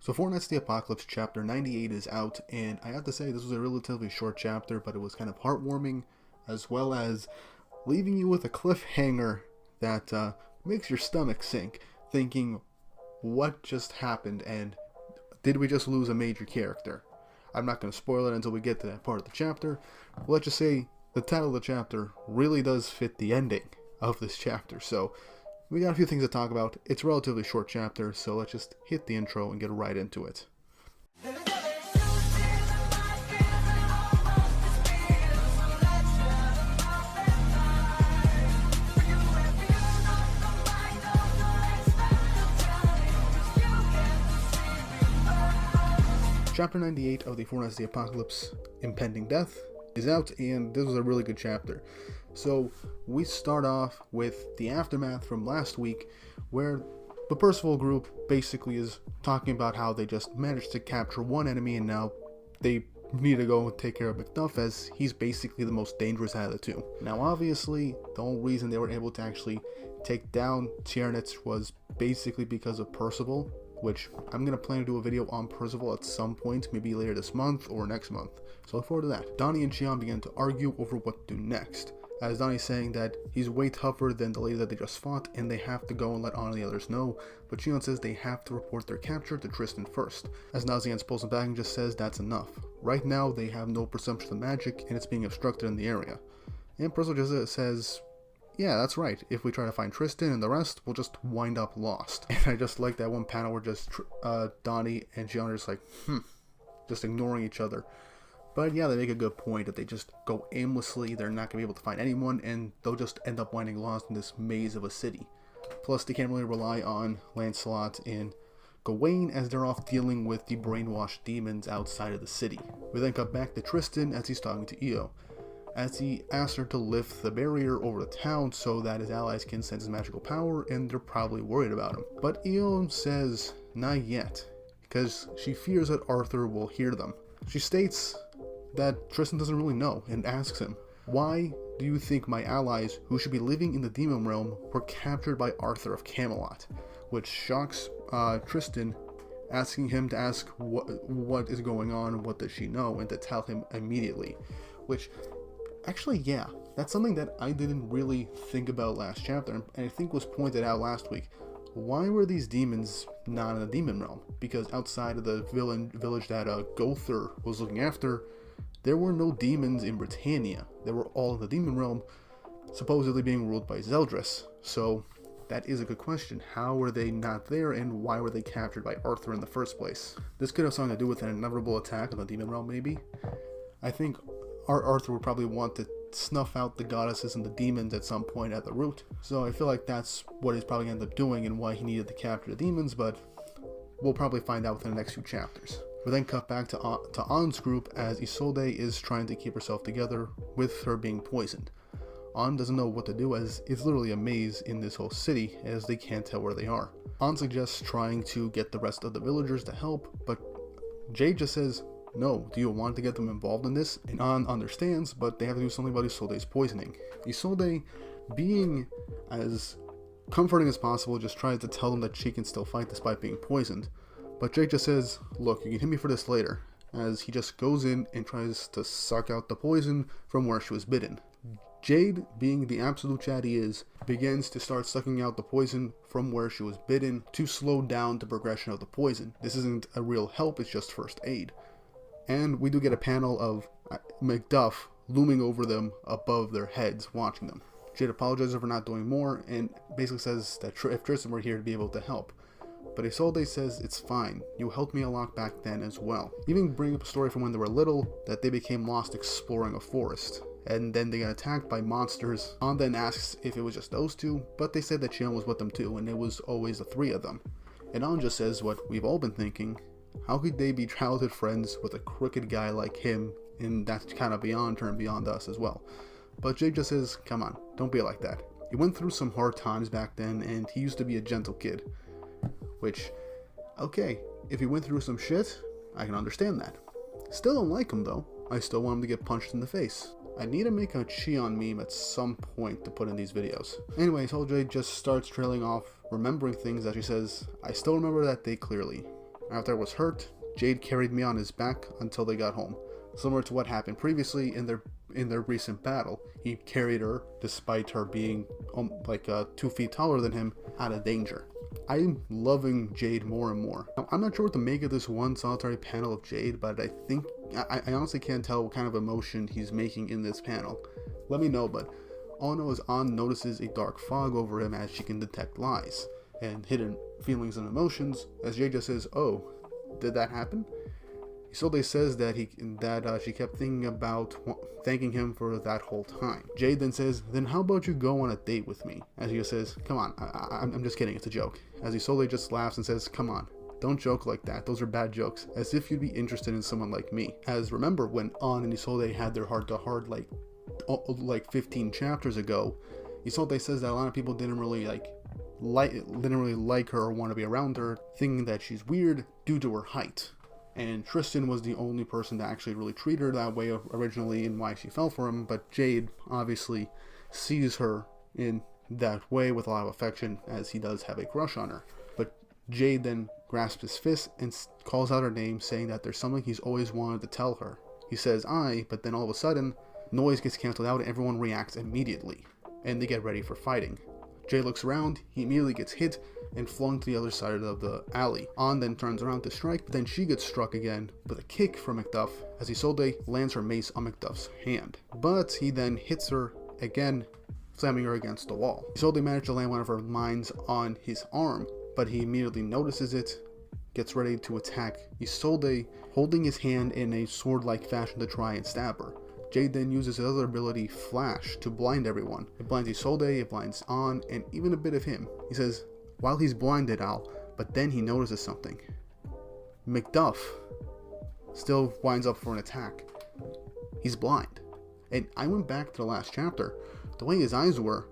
So Four Knights of the Apocalypse chapter 98 is out, and I have to say this was a relatively short chapter, but it was kind of heartwarming, as well as leaving you with a cliffhanger that makes your stomach sink, thinking, what just happened, and did we just lose a major character? I'm not going to spoil it until we get to that part of the chapter. But let's just say the title of the chapter really does fit the ending of this chapter, so we got a few things to talk about. It's a relatively short chapter, so let's just hit the intro and get right into it. Chapter 98 of the Four Knights of the Apocalypse, Impending Death, is out, and this was a really good chapter. So we start off with the aftermath from last week, where the Percival group basically is talking about how they just managed to capture one enemy and now they need to go and take care of Macduff, as he's basically the most dangerous out of the two. Now obviously the only reason they were able to actually take down Tyrannus was basically because of Percival, which I'm going to plan to do a video on Percival at some point, maybe later this month or next month. So look forward to that. Donnie and Xian begin to argue over what to do next, as Donnie's saying that he's way tougher than the lady that they just fought and they have to go and let on the others know, but Xian says they have to report their capture to Tristan first, as Xian pulls him back and just says that's enough. Right now they have no perception of magic and it's being obstructed in the area. And Percival just says, yeah, that's right, if we try to find Tristan and the rest, we'll just wind up lost. And I just like that one panel where just Donnie and Xian are just like, just ignoring each other. But yeah, they make a good point that they just go aimlessly, they're not going to be able to find anyone, and they'll just end up winding lost in this maze of a city. Plus, they can't really rely on Lancelot and Gawain as they're off dealing with the brainwashed demons outside of the city. We then cut back to Tristan as he's talking to Io, as he asks her to lift the barrier over the town so that his allies can sense his magical power, and they're probably worried about him. But Io says not yet, because she fears that Arthur will hear them. She states that Tristan doesn't really know and asks him, why do you think my allies, who should be living in the demon realm, were captured by Arthur of Camelot? Which shocks Tristan, asking him to ask what is going on, what does she know, and to tell him immediately. Which, actually, yeah, that's something that I didn't really think about last chapter, and I think was pointed out last week. Why were these demons not in the demon realm? Because outside of the village that Gother was looking after, there were no demons in Britannia. They were all in the demon realm, supposedly being ruled by Zeldris. So that is a good question. How were they not there, and why were they captured by Arthur in the first place? This could have something to do with an inevitable attack on the demon realm, maybe. I think Arthur would probably want to snuff out the goddesses and the demons at some point at the root. So I feel like that's what he's probably ended up doing and why he needed to capture the demons, but we'll probably find out within the next few chapters. We then cut back to Ann's group as Isolde is trying to keep herself together with her being poisoned. Ann doesn't know what to do, as it's literally a maze in this whole city as they can't tell where they are. Ann suggests trying to get the rest of the villagers to help, but Jade just says, no, do you want to get them involved in this? And Ann understands, but they have to do something about Isolde's poisoning. Isolde, being as comforting as possible, just tries to tell them that she can still fight despite being poisoned. But Jake just says, look, you can hit me for this later, as he just goes in and tries to suck out the poison from where she was bitten. Jade, being the absolute chat he is, begins to start sucking out the poison from where she was bitten to slow down the progression of the poison. This isn't a real help, it's just first aid. And we do get a panel of Macduff looming over them above their heads, watching them. Jade apologizes for not doing more and basically says that if Tristan were here to be able to help. But Isolde says it's fine, you helped me a lot back then as well. Even bring up a story from when they were little, that they became lost exploring a forest, and then they got attacked by monsters. Ann then asks if it was just those two, but they said that Xian was with them too, and it was always the three of them. And Ann just says what we've all been thinking, how could they be childhood friends with a crooked guy like him, and that's kind of beyond her and beyond us as well. But Jake just says, come on, don't be like that. He went through some hard times back then, and he used to be a gentle kid. Which, okay, if he went through some shit, I can understand that. Still don't like him though. I still want him to get punched in the face. I need to make a Xian meme at some point to put in these videos. Anyways, OJ just starts trailing off, remembering things that she says, I still remember that day clearly. After I was hurt, Jade carried me on his back until they got home. Similar to what happened previously in their recent battle. He carried her, despite her being 2 feet taller than him, out of danger. I'm loving Jade more and more. Now, I'm not sure what to make of this one solitary panel of Jade, but I think I honestly can't tell what kind of emotion he's making in this panel. Let me know, but all I know is An notices a dark fog over him as she can detect lies and hidden feelings and emotions, as Jade just says, "Oh, did that happen?" Isolde says that she kept thinking about thanking him for that whole time. Jade then says, "Then how about you go on a date with me?" As he just says, "Come on, I'm just kidding, it's a joke." As Isolde just laughs and says, "Come on, don't joke like that, those are bad jokes, as if you'd be interested in someone like me." As remember when An and Isolde had their heart-to-heart like 15 chapters ago, Isolde says that a lot of people didn't really like her or want to be around her, thinking that she's weird due to her height. And Tristan was the only person to actually really treat her that way originally, and why she fell for him, but Jade obviously sees her in that way with a lot of affection, as he does have a crush on her. But Jade then grasps his fist and calls out her name, saying that there's something he's always wanted to tell her. He says "I," but then all of a sudden, noise gets canceled out and everyone reacts immediately, and they get ready for fighting. Jade looks around, he immediately gets hit and flung to the other side of the alley. An then turns around to strike, but then she gets struck again with a kick from Macduff as Isolde lands her mace on Macduff's hand. But he then hits her again, slamming her against the wall. Isolde managed to land one of her mines on his arm, but he immediately notices it, gets ready to attack Isolde, holding his hand in a sword-like fashion to try and stab her. Jade then uses his other ability, Flash, to blind everyone. It blinds Isolde, it blinds An, and even a bit of him. He says, while he's blinded, but then he notices something. Macduff still winds up for an attack. He's blind. And I went back to the last chapter. The way his eyes were,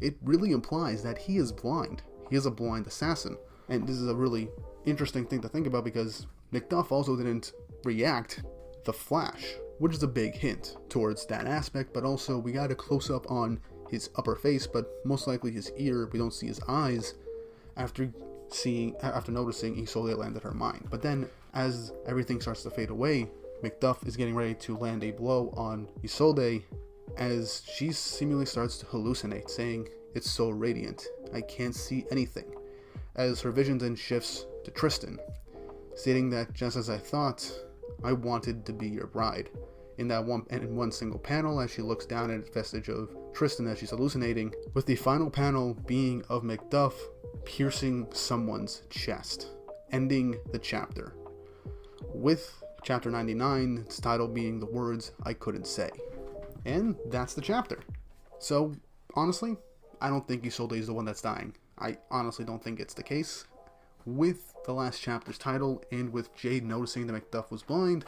it really implies that he is blind. He is a blind assassin. And this is a really interesting thing to think about, because Macduff also didn't react the Flash, which is a big hint towards that aspect, but also we got a close-up on his upper face, but most likely his ear. We don't see his eyes after noticing Isolde landed her mine. But then, as everything starts to fade away, Macduff is getting ready to land a blow on Isolde, as she seemingly starts to hallucinate, saying, "It's so radiant, I can't see anything," as her vision then shifts to Tristan, stating that, "Just as I thought, I wanted to be your bride." In one single panel, as she looks down at a vestige of Tristan as she's hallucinating, with the final panel being of Macduff piercing someone's chest, ending the chapter, with chapter 99, its title being "The Words I Couldn't Say." And that's the chapter. So, honestly, I don't think Isolde is the one that's dying. I honestly don't think it's the case. With the last chapter's title, and with Jade noticing that Macduff was blind,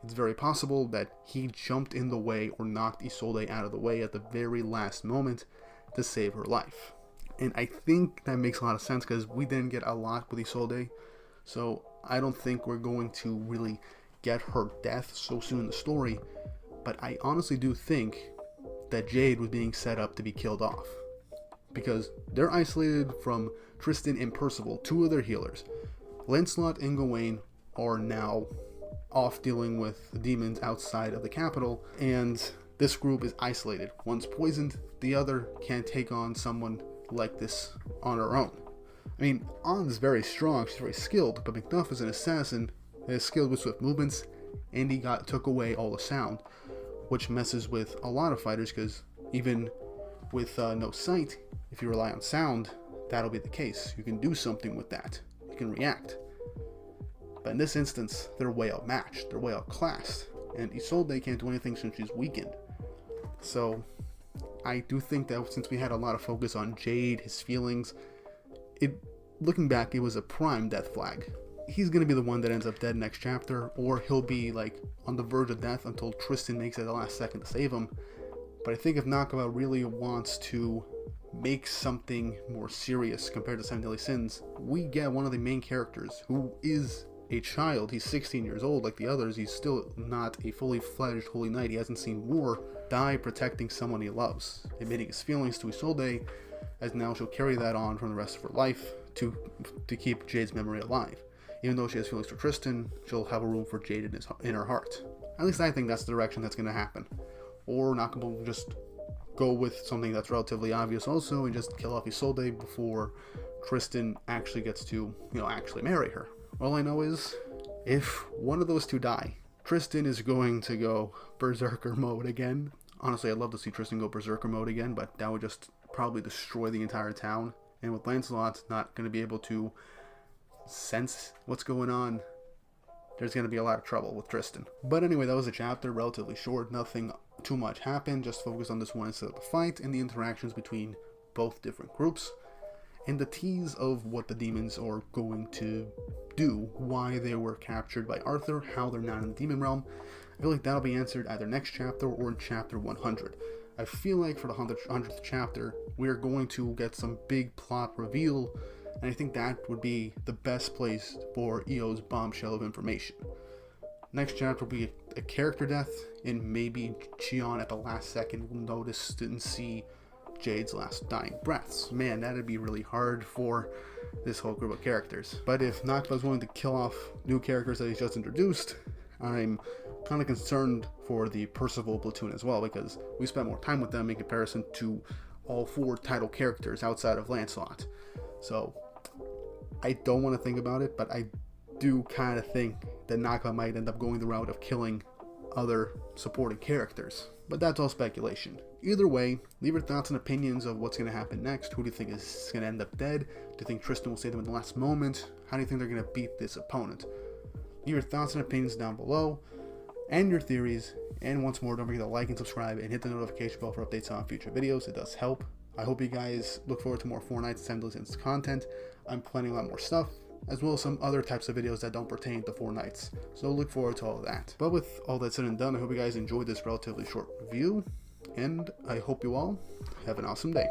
it's very possible that he jumped in the way or knocked Isolde out of the way at the very last moment to save her life. And I think that makes a lot of sense, because we didn't get a lot with Isolde, so I don't think we're going to really get her death so soon in the story. But I honestly do think that Jade was being set up to be killed off, because they're isolated from Tristan and Percival, two of their healers. Lancelot and Gawain are now off dealing with the demons outside of the capital, and this group is isolated. One's poisoned, the other can't take on someone like this on her own. I mean, An's very strong, she's very skilled, but Macduff is an assassin and is skilled with swift movements, and he took away all the sound, which messes with a lot of fighters, because even with no sight, if you rely on sound, that'll be the case. You can do something with that. You can react. But in this instance, they're way outmatched. They're way outclassed. And Isolde can't do anything since she's weakened. So, I do think that since we had a lot of focus on Jade, his feelings, looking back, it was a prime death flag. He's going to be the one that ends up dead next chapter, or he'll be like on the verge of death until Tristan makes it at the last second to save him. But I think if Nakaba really wants to make something more serious compared to Seven Deadly Sins, we get one of the main characters who is a child. He's 16 years old like the others. He's still not a fully fledged holy knight. He hasn't seen war, die protecting someone he loves, admitting his feelings to Isolde, as now she'll carry that on from the rest of her life to keep Jade's memory alive. Even though she has feelings for Tristan, she'll have a room for Jade in her heart. At least I think that's the direction that's going to happen. Or Nakaba will just go with something that's relatively obvious also and just kill off Isolde before Tristan actually gets to, actually marry her. All I know is, if one of those two die, Tristan is going to go berserker mode again. Honestly, I'd love to see Tristan go berserker mode again, but that would just probably destroy the entire town. And with Lancelot not going to be able to sense what's going on, there's going to be a lot of trouble with Tristan. But anyway, that was a chapter, relatively short, nothing too much happened, just focus on this one instead of the fight and the interactions between both different groups, and the tease of what the demons are going to do, why they were captured by Arthur, how they're not in the demon realm. I feel like that'll be answered either next chapter or in chapter 100. I feel like for the 100th chapter, we're going to get some big plot reveal, and I think that would be the best place for EO's bombshell of information. Next chapter will be a character death, and maybe Chion at the last second will notice and see Jade's last dying breaths. Man, that'd be really hard for this whole group of characters. But if Nakaba's willing to kill off new characters that he's just introduced, I'm kind of concerned for the Percival platoon as well, because we spent more time with them in comparison to all 4 title characters outside of Lancelot. So I don't want to think about it, but I do kind of think that Nakaba might end up going the route of killing other supporting characters. But that's all speculation. Either way, leave your thoughts and opinions of what's going to happen next. Who do you think is going to end up dead? Do you think Tristan will save them in the last moment? How do you think they're going to beat this opponent? Leave your thoughts and opinions down below, and your theories. And once more, don't forget to like and subscribe and hit the notification bell for updates on future videos. It does help. I hope you guys look forward to more 4 Nights 10 Blizzard's content. I'm planning a lot more stuff, as well as some other types of videos that don't pertain to 4 Nights. So look forward to all of that. But with all that said and done, I hope you guys enjoyed this relatively short review, and I hope you all have an awesome day.